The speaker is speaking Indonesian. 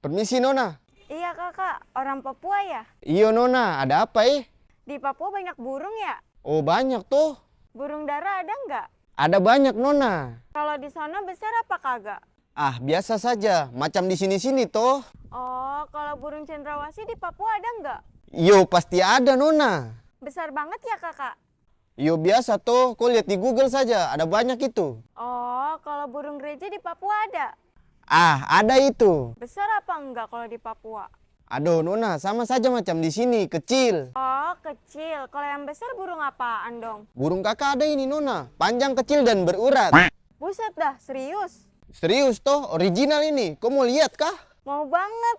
Permisi Nona. Iya kakak, orang Papua ya? Iyo Nona, ada apa Di Papua banyak burung ya? Oh banyak tuh. Burung dara ada nggak? Ada banyak Nona. Kalau di sana besar apa kagak? Ah biasa saja, macam di sini-sini toh. Oh, kalau burung cendrawasih di Papua ada nggak? Yo pasti ada Nona. Besar banget ya kakak? Yo biasa toh, kau lihat di Google saja, ada banyak itu. Oh, kalau burung gereja di Papua ada? Ah ada itu. Besar apa enggak kalau di Papua? Aduh Nona, sama saja macam di sini, kecil. Oh, kecil. Kalau yang besar burung apaan dong? Burung kakak ada ini Nona, panjang, kecil dan berurat. Buset dah, serius? Serius toh, original ini. Kau mau lihat kah? Mau banget.